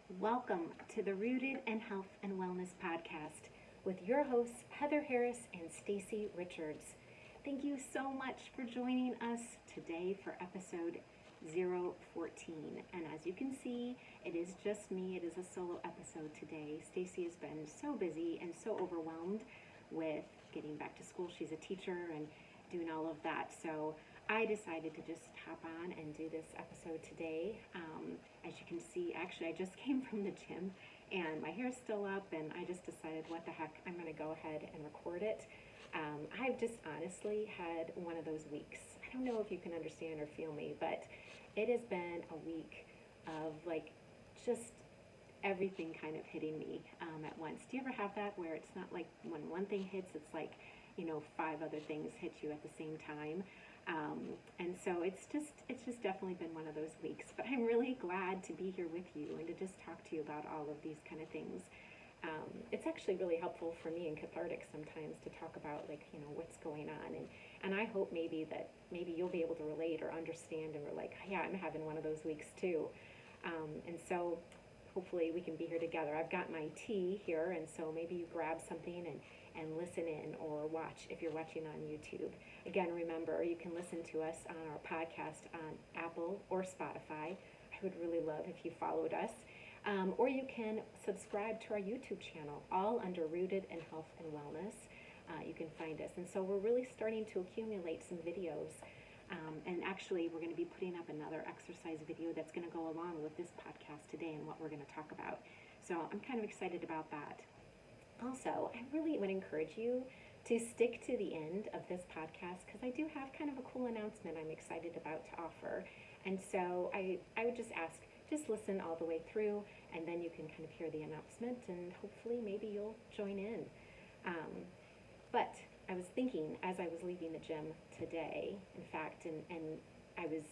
Welcome to the Rooted in Health and Wellness podcast with your hosts Heather Harris and Stacy Richards. Thank you so much for joining us today for episode 014. And as you can see, it is just me. It is a solo episode today. Stacy has been so busy and so overwhelmed with getting back to school. She's a teacher and doing all of that. So I decided to just hop on and do this episode today. As you can see, actually, I just came from the gym and my hair's still up, and I just decided, what the heck, I'm going to go ahead and record it. I've just honestly had one of those weeks. I don't know if you can understand or feel me, but it has been a week of just everything kind of hitting me at once. Do you ever have that where it's not like when one thing hits, it's like, five other things hit you at the same time? And so it's just definitely been one of those weeks, but I'm really glad to be here with you and to just talk to you about all of these kind of things. It's actually really helpful for me and cathartic sometimes to talk about what's going on, and I hope maybe you'll be able to relate or understand, and we're like, yeah, I'm having one of those weeks too. And so hopefully we can be here together. I've got my tea here, and so maybe you grab something and listen in or watch if you're watching on YouTube. Again, remember, you can listen to us on our podcast on Apple or Spotify. I would really love if you followed us. Or you can subscribe to our YouTube channel, all under Rooted in Health and Wellness. You can find us. And so we're really starting to accumulate some videos. And actually, we're going to be putting up another exercise video that's going to go along with this podcast today and what we're going to talk about. So I'm kind of excited about that. Also, I really would encourage you to stick to the end of this podcast, because I do have kind of a cool announcement I'm excited about to offer. And so I would just ask, just listen all the way through, and then you can kind of hear the announcement, and hopefully maybe you'll join in. But I was thinking as I was leaving the gym today, in fact, and I was,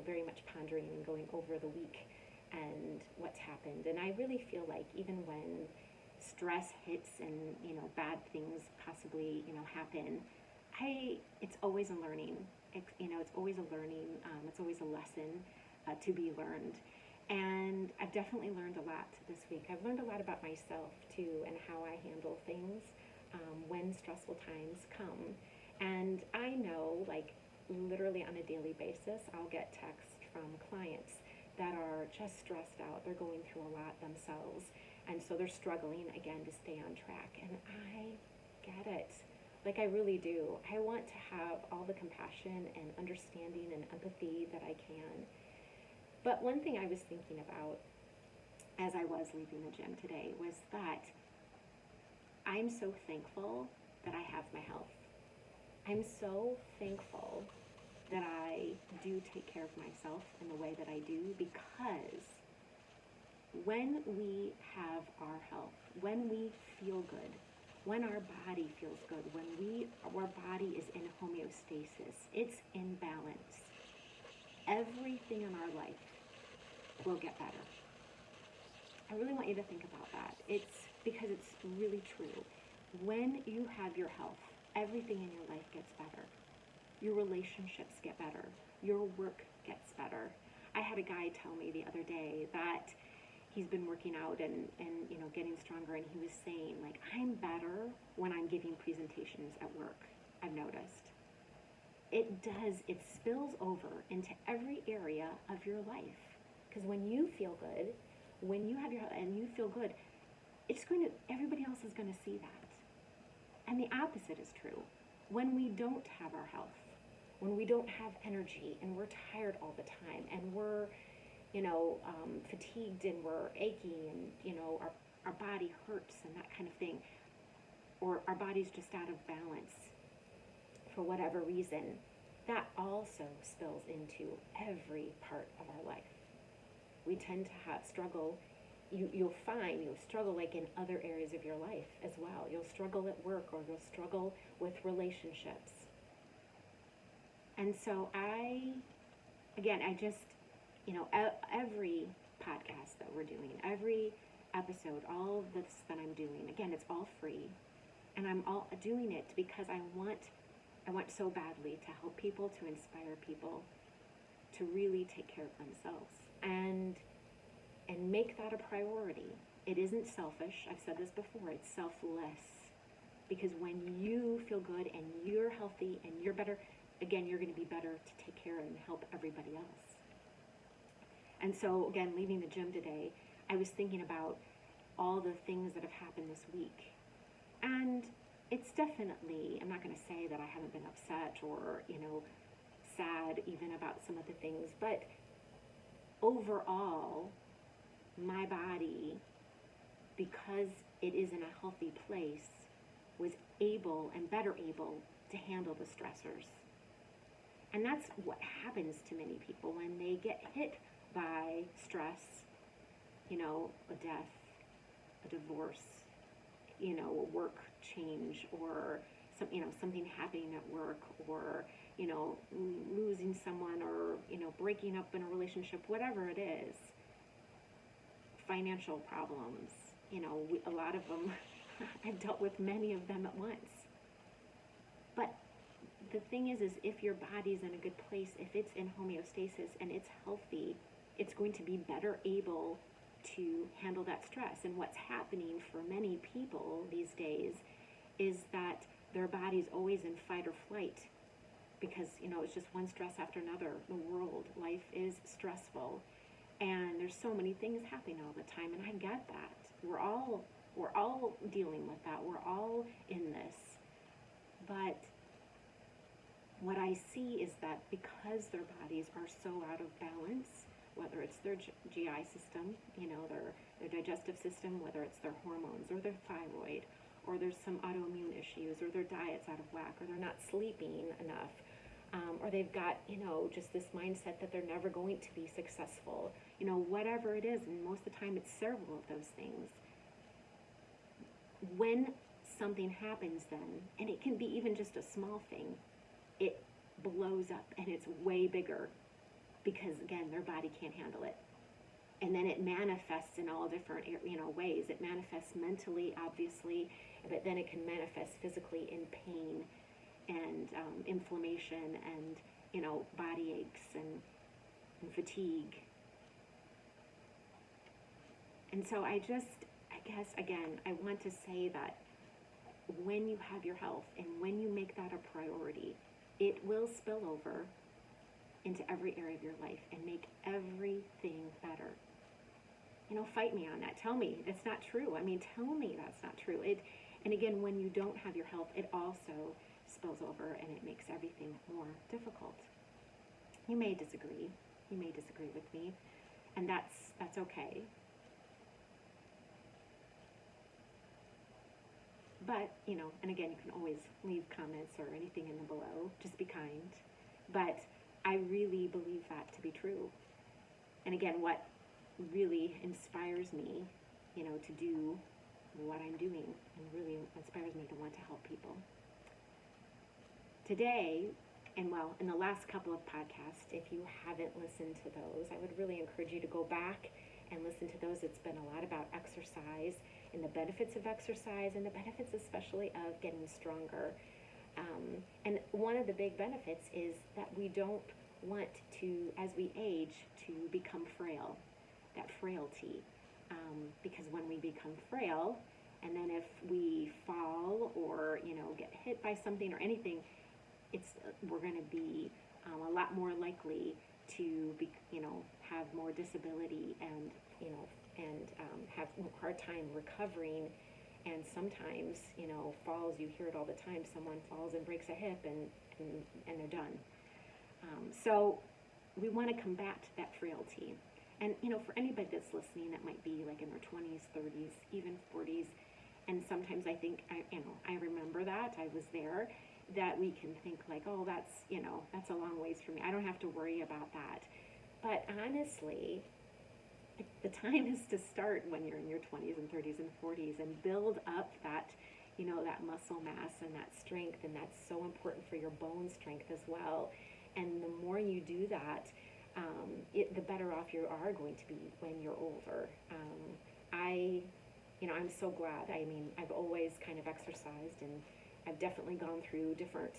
very much pondering and going over the week and what's happened. And I really feel like even when stress hits and, bad things possibly, happen, it's always a learning. It's always a learning. It's always a lesson to be learned. And I've definitely learned a lot this week. I've learned a lot about myself too, and how I handle things when stressful times come. And I know, literally on a daily basis, I'll get texts from clients that are just stressed out. They're going through a lot themselves. And so they're struggling, again, to stay on track. And I get it. I really do. I want to have all the compassion and understanding and empathy that I can. But one thing I was thinking about as I was leaving the gym today was that I'm so thankful that I have my health. I'm so thankful that I do take care of myself in the way that I do, because when we have our health, when we feel good, when our body feels good, when our body is in homeostasis, it's in balance, everything in our life will get better. I really want you to think about that. It's because it's really true. When you have your health, everything in your life gets better. Your relationships get better. Your work gets better. I had a guy tell me the other day that he's been working out and getting stronger, and he was saying, I'm better when I'm giving presentations at work, I've noticed. It spills over into every area of your life. Because when you feel good, when you have your health and you feel good, everybody else is going to see that. And the opposite is true. When we don't have our health, when we don't have energy, and we're tired all the time, and we're fatigued, and we're achy, and our body hurts and that kind of thing, or our body's just out of balance for whatever reason, that also spills into every part of our life. We tend to struggle. You'll struggle in other areas of your life as well. You'll struggle at work, or you'll struggle with relationships. And so I just, every podcast that we're doing, every episode, all of this that I'm doing, again, it's all free. And I'm all doing it because I want so badly to help people, to inspire people to really take care of themselves. And and make that a priority. It isn't selfish. I've said this before. It's selfless. Because when you feel good and you're healthy and you're better, again, you're going to be better to take care and help everybody else. And so, again, leaving the gym today, I was thinking about all the things that have happened this week. And it's definitely, I'm not going to say that I haven't been upset or, sad even about some of the things, but overall, my body, because it is in a healthy place, was able and better able to handle the stressors. And that's what happens to many people when they get hit by stress, a death, a divorce, a work change, or something happening at work, or losing someone, or breaking up in a relationship, whatever it is. Financial problems, a lot of them. I've dealt with many of them at once. But the thing is if your body's in a good place, if it's in homeostasis and it's healthy, it's going to be better able to handle that stress. And what's happening for many people these days is that their body's always in fight or flight, because it's just one stress after another. The world, life is stressful, and there's so many things happening all the time, and I get that. We're all dealing with that. We're all in this. But what I see is that because their bodies are so out of balance, whether it's their GI system, their digestive system, whether it's their hormones or their thyroid, or there's some autoimmune issues, or their diet's out of whack, or they're not sleeping enough, or they've got, just this mindset that they're never going to be successful, whatever it is, and most of the time it's several of those things. When something happens then, and it can be even just a small thing, it blows up and it's way bigger, because again, their body can't handle it. And then it manifests in all different, ways. It manifests mentally, obviously, but then it can manifest physically in pain and inflammation and, body aches and fatigue. And so I guess, again, I want to say that when you have your health and when you make that a priority, it will spill over into every area of your life and make everything better. Fight me on that. Tell me it's not true. Tell me that's not true. And again, when you don't have your health, it also spills over and it makes everything more difficult. You may disagree. You may disagree with me, and that's okay. But, and again, you can always leave comments or anything in the below. Just be kind. But I really believe that to be true. And again, what really inspires me, to do what I'm doing, and really inspires me to want to help people. Today, and in the last couple of podcasts, if you haven't listened to those, I would really encourage you to go back and listen to those. It's been a lot about exercise and the benefits of exercise, and the benefits especially of getting stronger. And one of the big benefits is that we don't want to, as we age, to become frail, that frailty. Because when we become frail, and then if we fall or, get hit by something or anything, we're going to be a lot more likely to be, have more disability and, have a hard time recovering. And sometimes, falls, you hear it all the time, someone falls and breaks a hip and they're done. So we want to combat that frailty. And, for anybody that's listening that might be like in their 20s, 30s, even 40s, and sometimes I think, I remember that, I was there, that we can think like, oh, that's a long ways for me. I don't have to worry about that. But honestly, the time is to start when you're in your 20s and 30s and 40s and build up that, that muscle mass and that strength, and that's so important for your bone strength as well. And the more you do that, the better off you are going to be when you're older. I'm so glad. I've always kind of exercised, and I've definitely gone through different,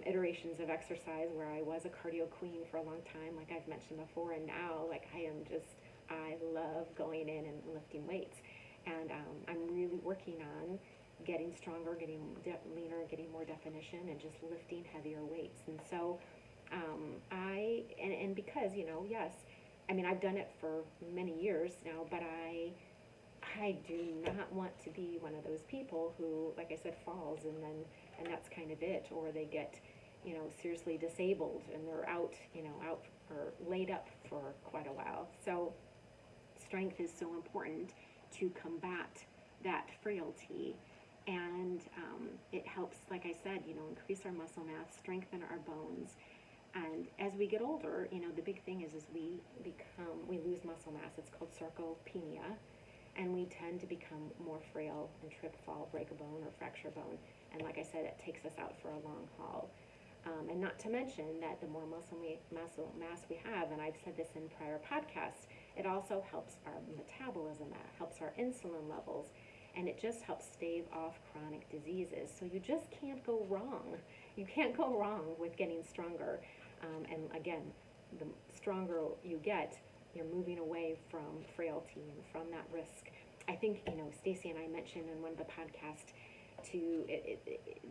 iterations of exercise where I was a cardio queen for a long time, like I've mentioned before, and now, like, I am just I love going in and lifting weights. And I'm really working on getting stronger, getting leaner, getting more definition, and just lifting heavier weights. And so and because, yes, I mean, I've done it for many years now, but I do not want to be one of those people who, like I said, falls and that's kind of it, or they get, seriously disabled and they're out or laid up for quite a while. So strength is so important to combat that frailty, and it helps, like I said, increase our muscle mass, strengthen our bones. And as we get older, the big thing is we lose muscle mass. It's called sarcopenia, and we tend to become more frail and trip, fall, break a bone, or fracture a bone. And like I said, it takes us out for a long haul. And not to mention that the more muscle mass we have, and I've said this in prior podcasts, it also helps our metabolism, helps our insulin levels, and it just helps stave off chronic diseases. So you just can't go wrong. You can't go wrong with getting stronger. And again, the stronger you get, you're moving away from frailty and from that risk. I think, Stacy and I mentioned in one of the podcasts to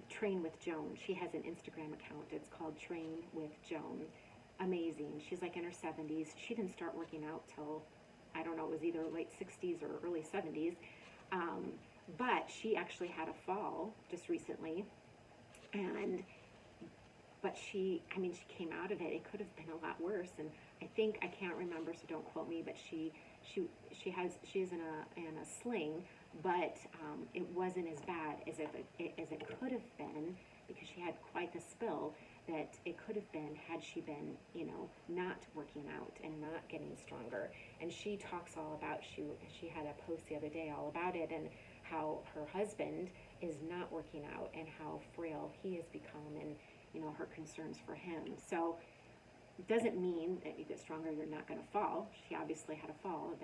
Train with Joan. She has an Instagram account. It's called Train with Joan. Amazing. She's like in her 70s. She didn't start working out till, I don't know, it was either late 60s or early 70s. But she actually had a fall just recently, but she came out of it. It could have been a lot worse, and I can't remember, so don't quote me, but she's in a sling, but it wasn't as bad as it could have been, because she had quite the spill that it could have been had she been, not working out and not getting stronger. And she talks all about, she had a post the other day all about it, and how her husband is not working out and how frail he has become, and her concerns for him. So it doesn't mean that you get stronger, you're not going to fall. She obviously had a fall,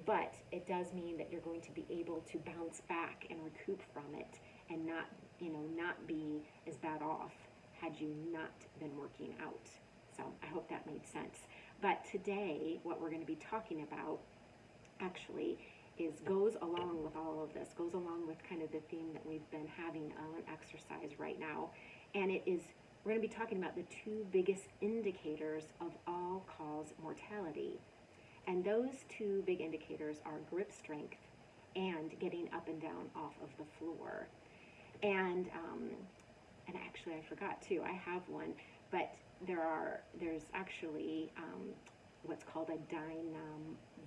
but it does mean that you're going to be able to bounce back and recoup from it, and not be as bad off had you not been working out. So I hope that made sense. But today, what we're going to be talking about actually goes along with all of this, goes along with kind of the theme that we've been having on exercise right now. And we're going to be talking about the two biggest indicators of all-cause mortality. And those two big indicators are grip strength and getting up and down off of the floor. And actually I forgot too, I have one, but there's actually what's called a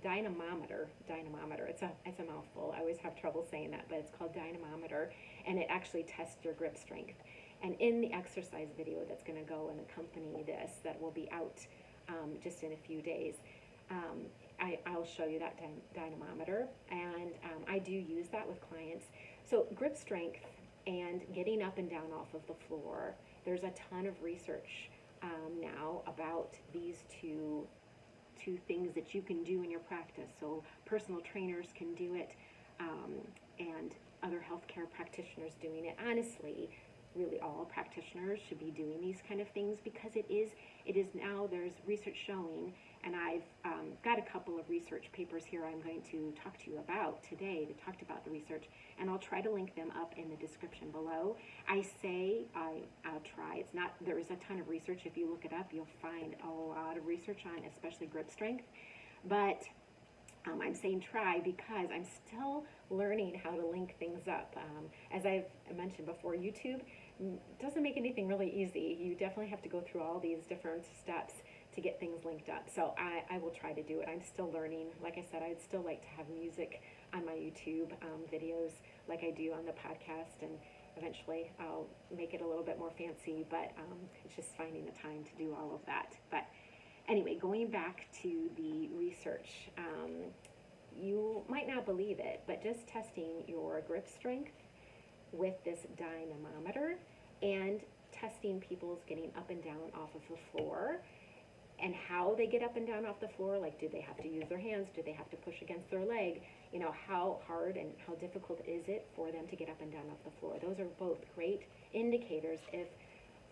dynamometer. It's a mouthful. I always have trouble saying that, but it's called dynamometer, and it actually tests your grip strength. And in the exercise video that's going to go and accompany this, that will be out just in a few days, I'll show you that dynamometer, and I do use that with clients. So grip strength and getting up and down off of the floor, there's a ton of research now about these two things that you can do in your practice. So personal trainers can do it, and other healthcare practitioners doing it. Honestly, really all practitioners should be doing these kind of things, because it is now, there's research showing, and I've got a couple of research papers here I'm going to talk to you about today that talked about the research, and I'll try to link them up in the description below. I'll try. It's not, there is a ton of research. If you look it up, you'll find a lot of research on especially grip strength, but I'm saying try because I'm still learning how to link things up. As I've mentioned before, YouTube doesn't make anything really easy. You definitely have to go through all these different steps to get things linked up. So I will try to do it. I'm still learning. Like I said, I'd still like to have music on my YouTube videos like I do on the podcast, and eventually I'll make it a little bit more fancy, but it's just finding the time to do all of that. But anyway, going back to the research, you might not believe it, but just testing your grip strength with this dynamometer and testing people's getting up and down off of the floor and how they get up and down off the floor. Like, do they have to use their hands? Do they have to push against their leg? How hard and how difficult is it for them to get up and down off the floor? Those are both great indicators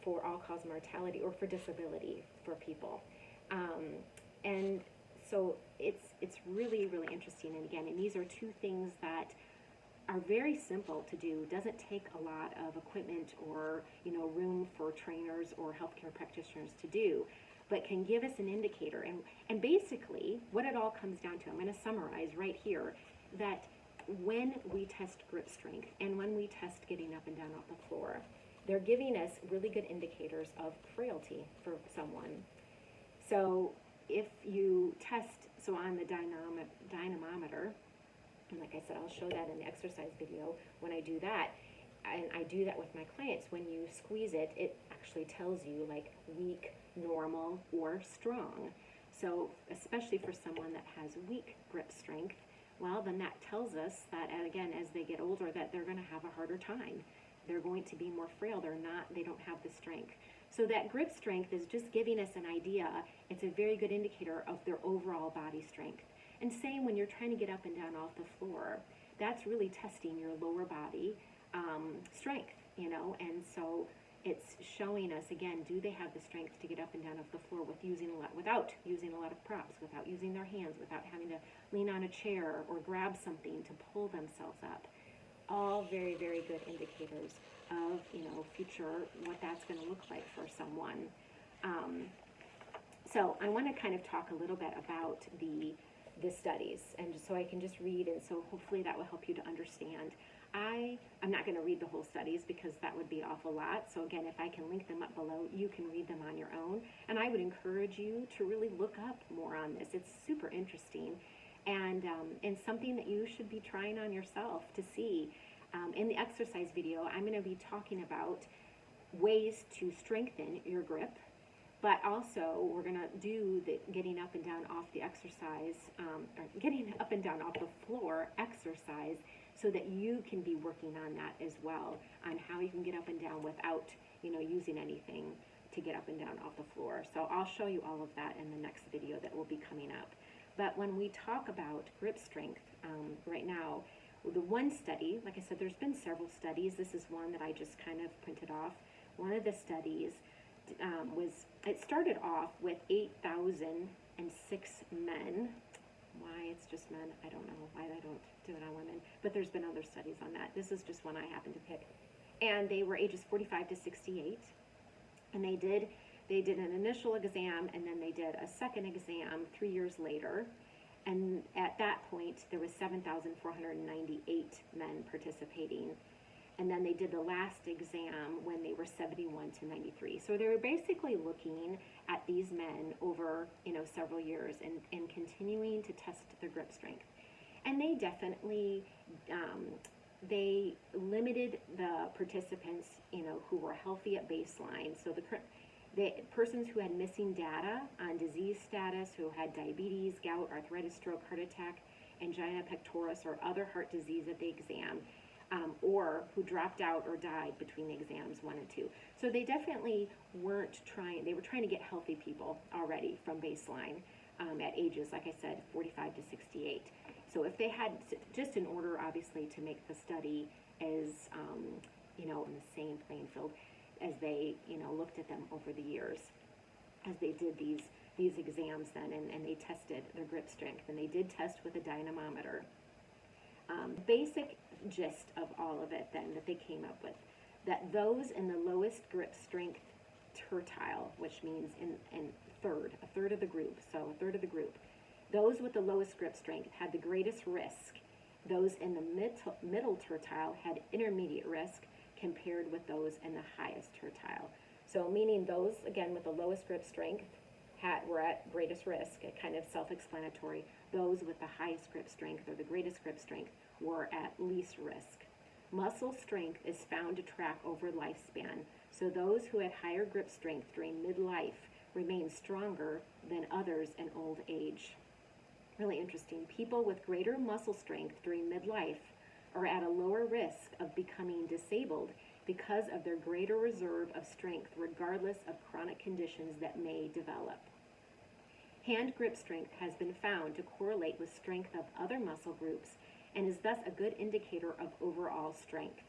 for all-cause mortality or for disability for people. And So it's really, really interesting. And again, and these are two things that are very simple to do. Doesn't take a lot of equipment or room for trainers or healthcare practitioners to do, but can give us an indicator. And basically, what it all comes down to, I'm going to summarize right here, that when we test grip strength and when we test getting up and down off the floor, they're giving us really good indicators of frailty for someone. So if you test, so on the dynamometer, and like I said, I'll show that in the exercise video when I do that, and I do that with my clients. When you squeeze it, it actually tells you like weak, normal, or strong. So especially for someone that has weak grip strength, well, then that tells us that, again, as they get older, that they're going to have a harder time. They're going to be more frail. They don't have the strength. So that grip strength is just giving us an idea. It's a very good indicator of their overall body strength. And same when you're trying to get up and down off the floor, that's really testing your lower body strength, and so it's showing us, again, do they have the strength to get up and down off the floor without using a lot of props, without using their hands, without having to lean on a chair or grab something to pull themselves up. All very, very good indicators of, future, what that's going to look like for someone. So I want to kind of talk a little bit about the studies, and just so I can just read, and so hopefully that will help you to understand. I'm not going to read the whole studies because that would be an awful lot. So again, if I can link them up below, you can read them on your own. And I would encourage you to really look up more on this. It's super interesting, and something that you should be trying on yourself to see. In the exercise video, I'm going to be talking about ways to strengthen your grip, but also we're going to do the getting up and down off the exercise, or getting up and down off the floor exercise, so that you can be working on that as well, on how you can get up and down without, using anything to get up and down off the floor. So I'll show you all of that in the next video that will be coming up. But when we talk about grip strength right now, the one study, like I said, there's been several studies. This is one that I just kind of printed off. One of the studies it started off with 8,006 men. Why it's just men, I don't know. Why they don't do it on women. But there's been other studies on that. This is just one I happened to pick. And they were ages 45 to 68. And they did an initial exam, and then they did a second exam 3 years later. And at that point, there was 7,498 men participating. And then they did the last exam when they were 71 to 93. So they were basically looking at these men over, several years and continuing to test their grip strength. And they definitely, they limited the participants, who were healthy at baseline. So the persons who had missing data on disease status, who had diabetes, gout, arthritis, stroke, heart attack, angina pectoris, or other heart disease at the exam, or who dropped out or died between the exams 1 and 2. So they definitely weren't they were trying to get healthy people already from baseline at ages, like I said, 45 to 68. So if they had, just in order, obviously, to make the study as, in the same playing field as they, looked at them over the years, as they did these exams then, and they tested their grip strength, and they did test with a dynamometer. Basic gist of all of it then that they came up with, that those in the lowest grip strength tertile, which means in a third of the group, so a third of the group, those with the lowest grip strength had the greatest risk. Those in the middle tertile had intermediate risk compared with those in the highest tertile. So meaning those, again, with the lowest grip strength were at greatest risk, kind of self-explanatory. Those with the highest grip strength or the greatest grip strength were at least risk. Muscle strength is found to track over lifespan, so those who had higher grip strength during midlife remain stronger than others in old age. Really interesting. People with greater muscle strength during midlife are at a lower risk of becoming disabled because of their greater reserve of strength, regardless of chronic conditions that may develop. Hand grip strength has been found to correlate with strength of other muscle groups and is thus a good indicator of overall strength.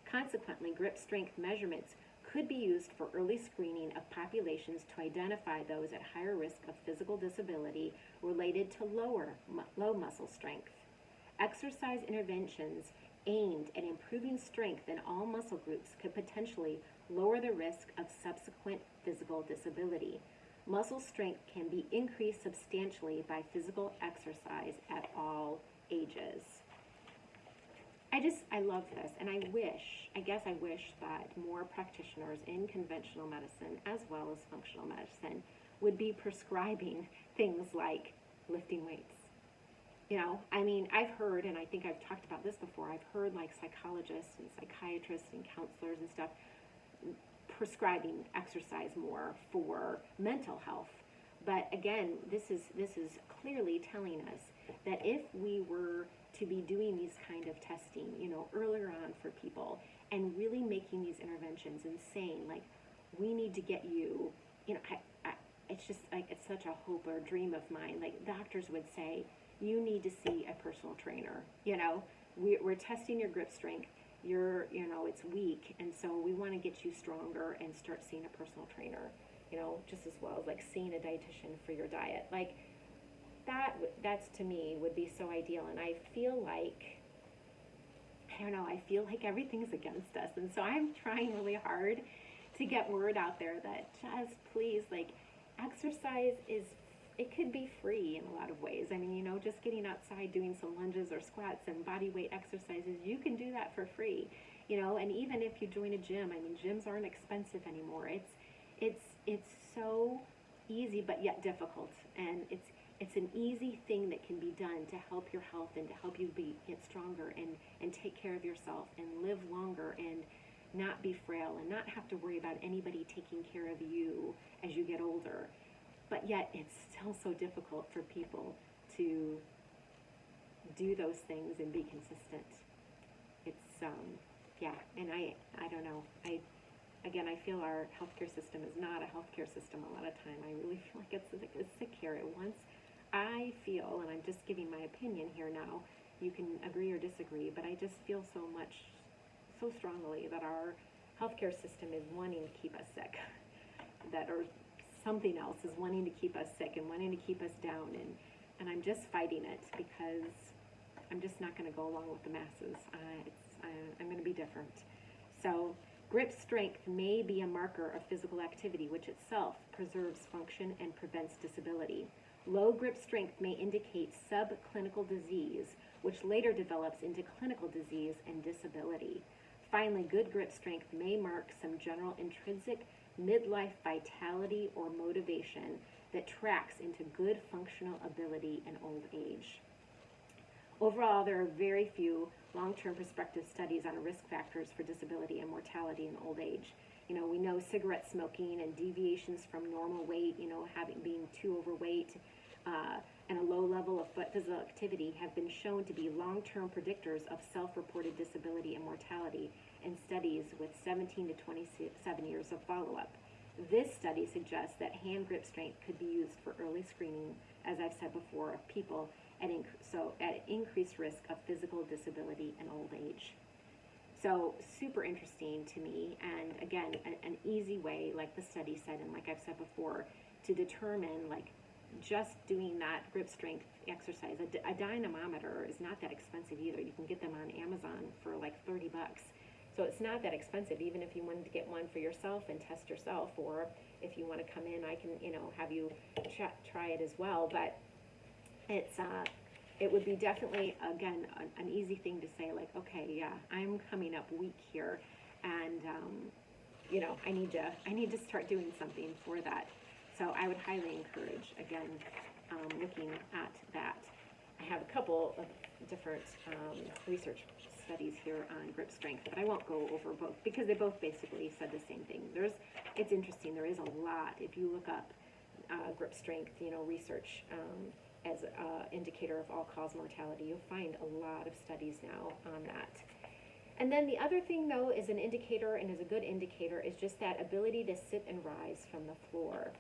Consequently, grip strength measurements could be used for early screening of populations to identify those at higher risk of physical disability related to low muscle strength. Exercise interventions aimed at improving strength in all muscle groups could potentially lower the risk of subsequent physical disability. Muscle strength can be increased substantially by physical exercise at all ages. I love this, and I wish that more practitioners in conventional medicine as well as functional medicine would be prescribing things like lifting weights. I've heard, and I think I've talked about this before, I've heard like psychologists and psychiatrists and counselors and stuff prescribing exercise more for mental health. But again, this is clearly telling us that if we were to be doing these kind of testing, earlier on for people and really making these interventions and saying like, we need to get you, it's just like, it's such a hope or a dream of mine. Like doctors would say, you need to see a personal trainer. We're testing your grip strength. It's weak, and so we want to get you stronger and start seeing a personal trainer, just as well as like seeing a dietitian for your diet. Like that's to me would be so ideal. And I feel like, I feel like everything's against us. And so I'm trying really hard to get word out there that just please, like, exercise it could be free in a lot of ways. Just getting outside, doing some lunges or squats and body weight exercises, you can do that for free, and even if you join a gym, gyms aren't expensive anymore. It's so easy, but yet difficult. And it's an easy thing that can be done to help your health and to help you get stronger and take care of yourself and live longer and not be frail and not have to worry about anybody taking care of you as you get older. But yet it's still so difficult for people to do those things and be consistent. It's, and I don't know. I feel our healthcare system is not a healthcare system a lot of time. I really feel like it's a sick care. I feel, and I'm just giving my opinion here now, you can agree or disagree, but I just feel so strongly that our healthcare system is wanting to keep us sick, or something else is wanting to keep us sick and wanting to keep us down, and I'm just fighting it because I'm just not going to go along with the masses. I'm going to be different. So grip strength may be a marker of physical activity, which itself preserves function and prevents disability. Low grip strength may indicate subclinical disease, which later develops into clinical disease and disability. Finally, good grip strength may mark some general intrinsic midlife vitality or motivation that tracks into good functional ability in old age. Overall, there are very few long-term prospective studies on risk factors for disability and mortality in old age. We know cigarette smoking and deviations from normal weight, being too overweight, and a low level of physical activity have been shown to be long-term predictors of self-reported disability and mortality in studies with 17 to 27 years of follow-up. This study suggests that hand grip strength could be used for early screening, as I've said before, of people at increased risk of physical disability and old age. So super interesting to me, and again, an easy way, like the study said, and like I've said before, to determine, like, just doing that grip strength exercise. A dynamometer is not that expensive either. You can get them on Amazon for like $30. So it's not that expensive, even if you wanted to get one for yourself and test yourself, or if you want to come in, I can, have you try it as well. But it would be definitely, again, an easy thing to say, like, okay, yeah, I'm coming up weak here, and I need to start doing something for that. So I would highly encourage, again, looking at that. I have a couple of different research studies here on grip strength, but I won't go over both because they both basically said the same thing. It's interesting. There is a lot. If you look up grip strength, research as an indicator of all-cause mortality, you'll find a lot of studies now on that. And then the other thing, though, is an indicator, and is a good indicator, is just that ability to sit and rise from the floor.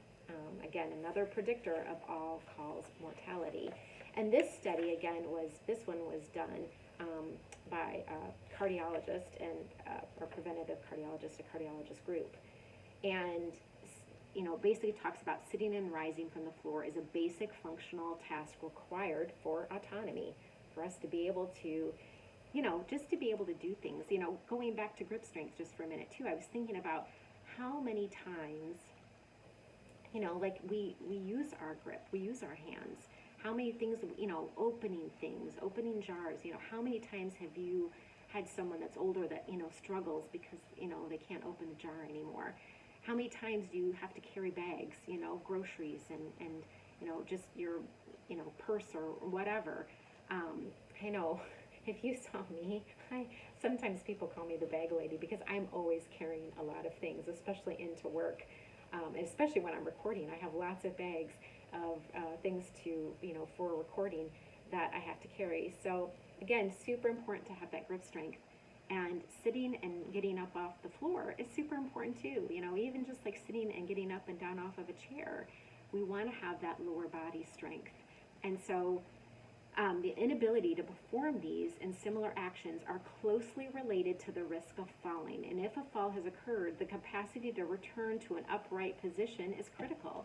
Again, another predictor of all-cause mortality. And this study, again, this one was done by a cardiologist and a preventative cardiologist, a cardiologist group. And basically talks about sitting and rising from the floor is a basic functional task required for autonomy, for us to be able to, just to be able to do things. Going back to grip strength just for a minute too, I was thinking about how many times, like we use our grip, we use our hands. How many things, things, opening jars, how many times have you had someone that's older that, struggles because, they can't open the jar anymore? How many times do you have to carry bags, groceries and just your, purse or whatever? I know if you saw me, sometimes people call me the bag lady because I'm always carrying a lot of things, especially into work. And especially when I'm recording, I have lots of bags of things to, for recording that I have to carry. So again, super important to have that grip strength. And sitting and getting up off the floor is super important too. Even just like sitting and getting up and down off of a chair, we want to have that lower body strength. And so the inability to perform these and similar actions are closely related to the risk of falling. And if a fall has occurred, the capacity to return to an upright position is critical.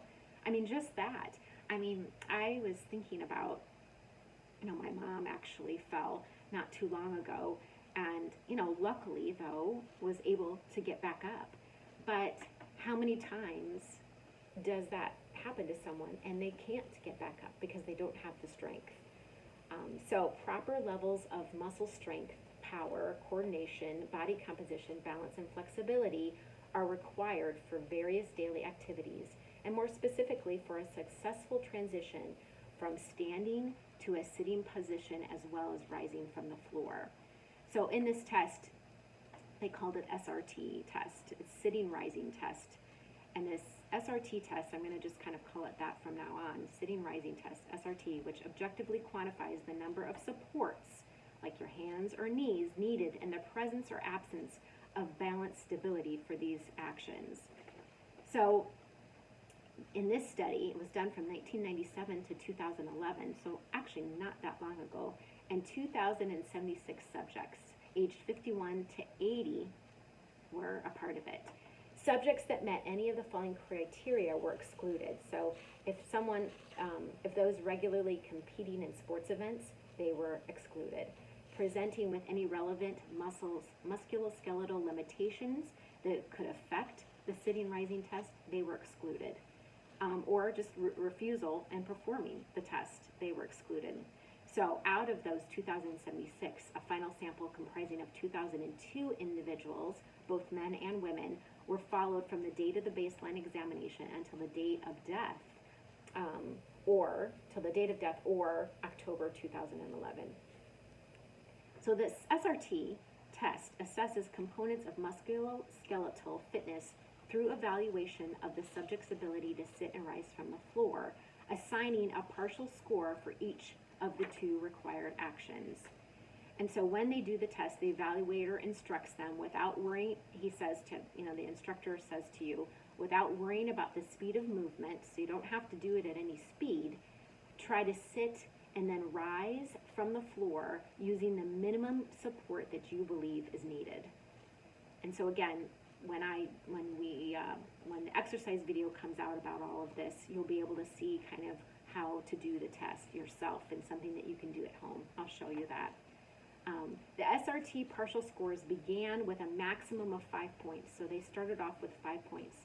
Just that. I was thinking about, my mom actually fell not too long ago. And, luckily, though, was able to get back up. But how many times does that happen to someone and they can't get back up because they don't have the strength? So proper levels of muscle strength, power, coordination, body composition, balance, and flexibility are required for various daily activities, and more specifically for a successful transition from standing to a sitting position as well as rising from the floor. So in this test, they called it SRT test. It's sitting rising test. And this SRT test, I'm going to just kind of call it that from now on, sitting rising test, SRT, which objectively quantifies the number of supports, like your hands or knees, needed in the presence or absence of balance stability for these actions. So in this study, it was done from 1997 to 2011, so actually not that long ago, and 2,076 subjects aged 51 to 80 were a part of it. Subjects that met any of the following criteria were excluded. So if those regularly competing in sports events, they were excluded. Presenting with any relevant musculoskeletal limitations that could affect the sitting rising test, they were excluded. Or just refusal and performing the test, they were excluded. So out of those 2,076, a final sample comprising of 2,002 individuals, both men and women, were followed from the date of the baseline examination until the date of death, or October 2011. So this SRT test assesses components of musculoskeletal fitness through evaluation of the subject's ability to sit and rise from the floor, assigning a partial score for each of the two required actions. And so when they do the test, the evaluator instructs them without worrying, the instructor says to you, without worrying about the speed of movement, so you don't have to do it at any speed, try to sit and then rise from the floor using the minimum support that you believe is needed. And so again, when the exercise video comes out about all of this, you'll be able to see kind of how to do the test yourself and something that you can do at home. I'll show you that. The SRT partial scores began with a maximum of 5 points. So they started off with 5 points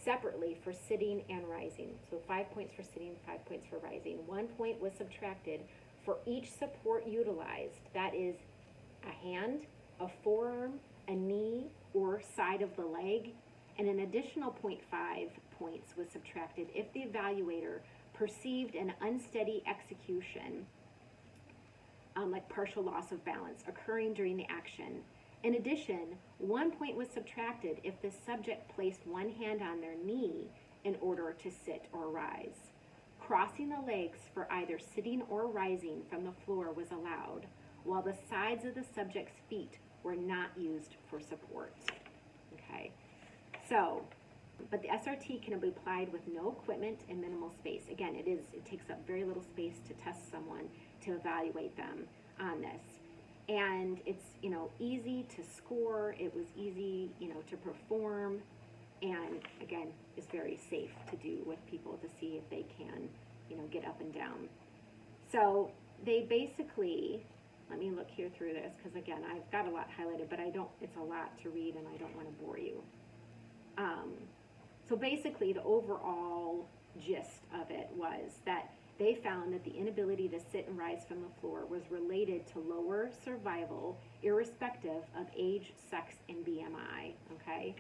separately for sitting and rising. So 5 points for sitting, 5 points for rising. 1 point was subtracted for each support utilized. That is a hand, a forearm, a knee, or side of the leg. And an additional 0.5 points was subtracted if the evaluator perceived an unsteady execution, like partial loss of balance, occurring during the action. In addition, 1 point was subtracted if the subject placed one hand on their knee in order to sit or rise. Crossing the legs for either sitting or rising from the floor was allowed, while the sides of the subject's feet were not used for support. Okay, so, but the SRT can be applied with no equipment and minimal space. Again, it takes up very little space to test someone, to evaluate them on this. And it's, easy to score. It was easy, to perform. and again, is very safe to do with people to see if they can, get up and down. So they basically, let me look here through this, because again, I've got a lot highlighted, but it's a lot to read and I don't want to bore you. So basically the overall gist of it was that they found that the inability to sit and rise from the floor was related to lower survival, irrespective of age, sex, and BMI, okay?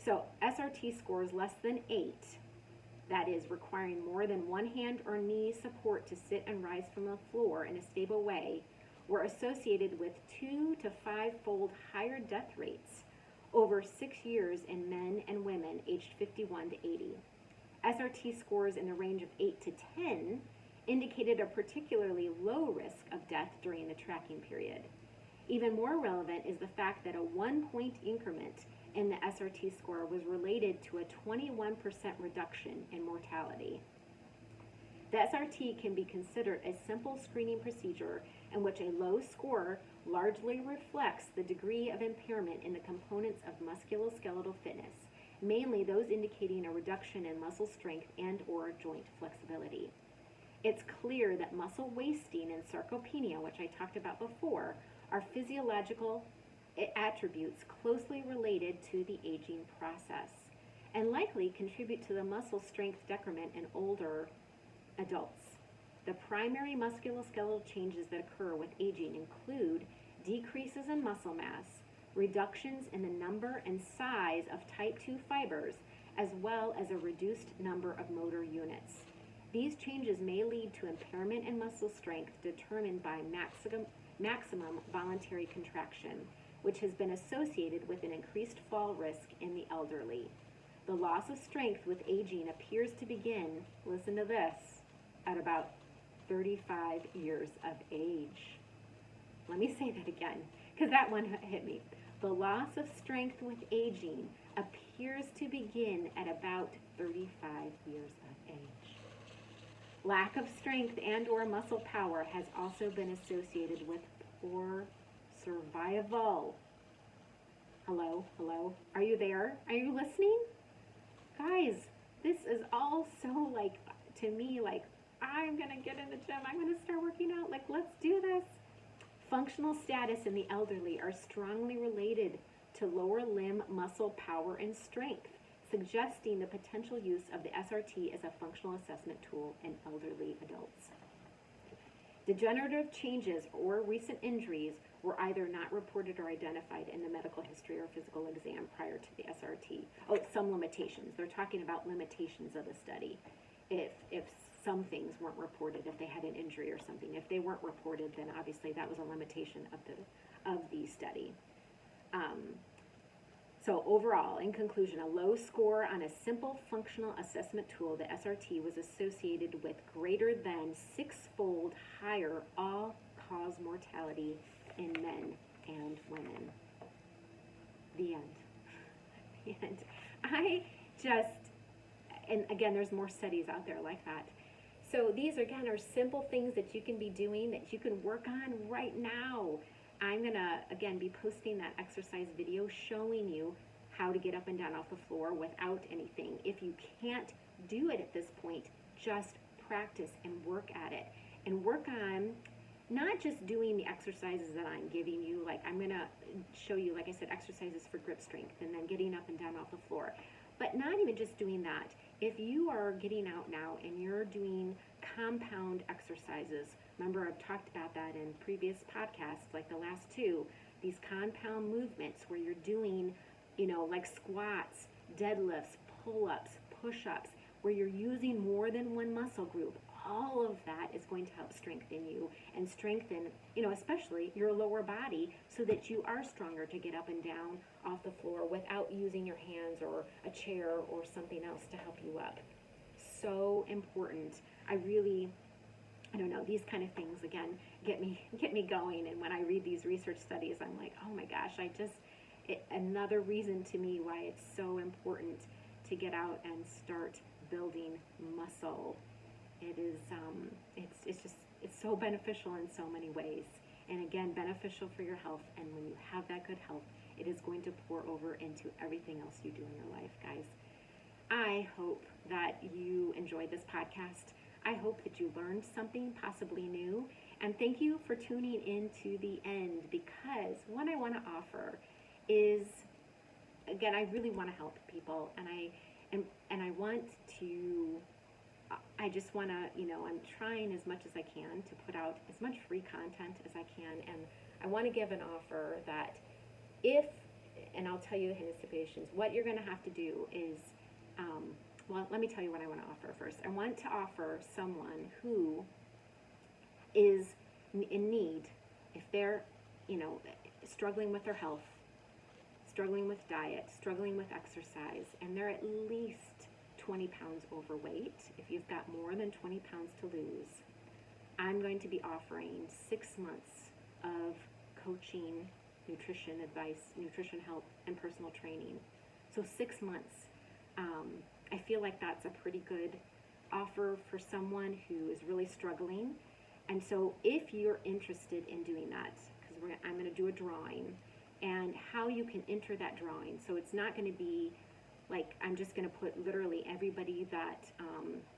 So SRT scores less than 8, that is requiring more than one hand or knee support to sit and rise from the floor in a stable way, were associated with 2 to 5-fold higher death rates over 6 years in men and women aged 51 to 80. SRT scores in the range of 8 to 10 indicated a particularly low risk of death during the tracking period. Even more relevant is the fact that a 1-point increment in the SRT score was related to a 21% reduction in mortality. The SRT can be considered a simple screening procedure in which a low score largely reflects the degree of impairment in the components of musculoskeletal fitness, mainly those indicating a reduction in muscle strength and/or joint flexibility. It's clear that muscle wasting and sarcopenia, which I talked about before, are physiological attributes closely related to the aging process and likely contribute to the muscle strength decrement in older adults. The primary musculoskeletal changes that occur with aging include decreases in muscle mass, reductions in the number and size of type 2 fibers, as well as a reduced number of motor units. These changes may lead to impairment in muscle strength determined by maximum voluntary contraction, which has been associated with an increased fall risk in the elderly. The loss of strength with aging appears to begin, listen to this, at about 35 years of age. Let me say that again, because that one hit me. The loss of strength with aging appears to begin at about 35 years of age. Lack of strength and/or muscle power has also been associated with poor survival. Hello? Are you there? Are you listening? Guys, this is all so to me, I'm going to get in the gym. I'm going to start working out. Let's do this. Functional status in the elderly are strongly related to lower limb muscle power and strength, suggesting the potential use of the SRT as a functional assessment tool in elderly adults. Degenerative changes or recent injuries were either not reported or identified in the medical history or physical exam prior to the SRT. Oh, some limitations. They're talking about limitations of the study. If some things weren't reported, if they had an injury or something. If they weren't reported, then obviously that was a limitation of the study. So overall, in conclusion, a low score on a simple functional assessment tool, the SRT, was associated with greater than 6-fold higher all-cause mortality in men and women. The end. The end. And again, there's more studies out there like that. So these, again, are simple things that you can be doing, that you can work on right now. I'm going to, again, be posting that exercise video showing you how to get up and down off the floor without anything. If you can't do it at this point, just practice and work at it. And work on not just doing the exercises that I'm giving you. I'm going to show you, like I said, exercises for grip strength and then getting up and down off the floor. But not even just doing that. If you are getting out now and you're doing compound exercises, remember I've talked about that in previous podcasts, like the last two, these compound movements where you're doing, like squats, deadlifts, pull-ups, push-ups, where you're using more than one muscle group. All of that is going to help strengthen you and strengthen, especially your lower body, so that you are stronger to get up and down off the floor without using your hands or a chair or something else to help you up. So important. I don't know, these kind of things, again, get me going. And when I read these research studies, I'm like, oh my gosh, another reason to me why it's so important to get out and start building muscle. It is, it's so beneficial in so many ways. And again, beneficial for your health. And when you have that good health, it is going to pour over into everything else you do in your life, guys. I hope that you enjoyed this podcast. I hope that you learned something possibly new. And thank you for tuning in to the end, because what I want to offer is, again, I really want to help people, and I want to, I just want to, I'm trying as much as I can to put out as much free content as I can, and I want to give an offer that and I'll tell you the hidden stipulations, what you're going to have to do is, well, let me tell you what I want to offer first. I want to offer someone who is in need, if they're, struggling with their health, struggling with diet, struggling with exercise, and they're at least 20 pounds overweight. If you've got more than 20 pounds to lose, I'm going to be offering 6 months of coaching, nutrition advice, nutrition help, and personal training. So 6 months. I feel like that's a pretty good offer for someone who is really struggling. And so if you're interested in doing that, because I'm going to do a drawing, and how you can enter that drawing. So it's not going to be like I'm just going to put literally everybody that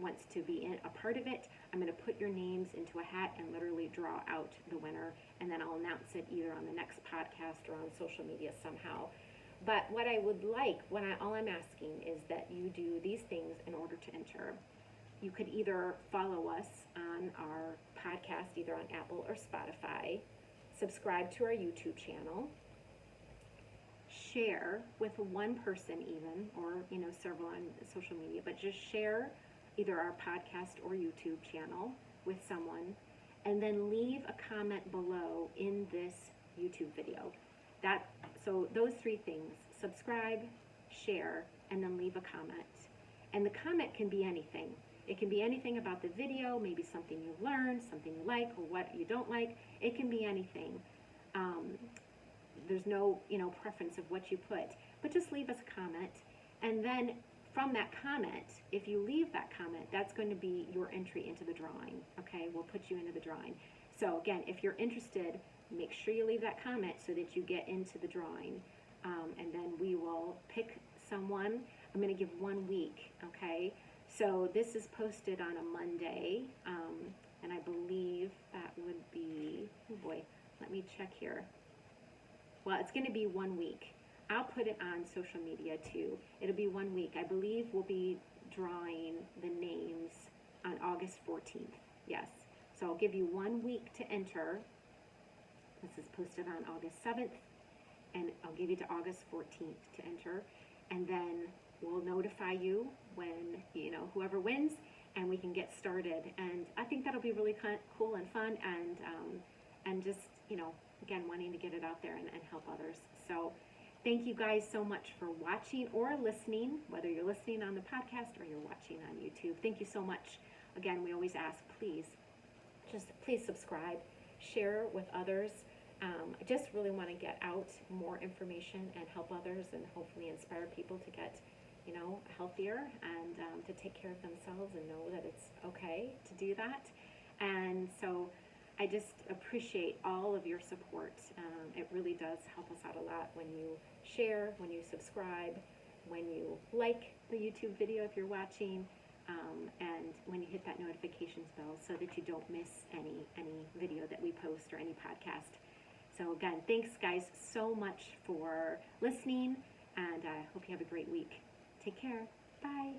wants to be a part of it. I'm going to put your names into a hat and literally draw out the winner, and then I'll announce it either on the next podcast or on social media somehow. But what I would like, all I'm asking is that you do these things in order to enter. You could either follow us on our podcast, either on Apple or Spotify, subscribe to our YouTube channel, share with one person even, or several on social media, but just share either our podcast or YouTube channel with someone, and then leave a comment below in this YouTube video. So those 3 things: subscribe, share, and then leave a comment. And the comment can be anything. It can be anything about the video, maybe something you learned, something you like, or what you don't like. It can be anything. There's no, preference of what you put, but just leave us a comment. And then from that comment, if you leave that comment, that's going to be your entry into the drawing. Okay, we'll put you into the drawing. So again, if you're interested, make sure you leave that comment so that you get into the drawing. And then we will pick someone. I'm going to give 1 week. Okay, so this is posted on a Monday, and I believe that would be, oh boy, let me check here. Well, it's going to be 1 week. I'll put it on social media too. It'll be 1 week. I believe we'll be drawing the names on August 14th. Yes. So I'll give you 1 week to enter. This is posted on August 7th, and I'll give you to August 14th to enter. And then we'll notify you when, whoever wins, and we can get started. And I think that'll be really cool and fun, and just, again, wanting to get it out there and help others. So thank you guys so much for watching or listening, whether you're listening on the podcast or you're watching on YouTube. Thank you so much. Again, we always ask, please subscribe, share with others. I just really want to get out more information and help others, and hopefully inspire people to get, healthier and to take care of themselves and know that it's okay to do that. And so I just appreciate all of your support. It really does help us out a lot when you share, when you subscribe, when you like the YouTube video if you're watching, and when you hit that notifications bell so that you don't miss any video that we post or any podcast. So again, thanks guys so much for listening, and I hope you have a great week. Take care. Bye.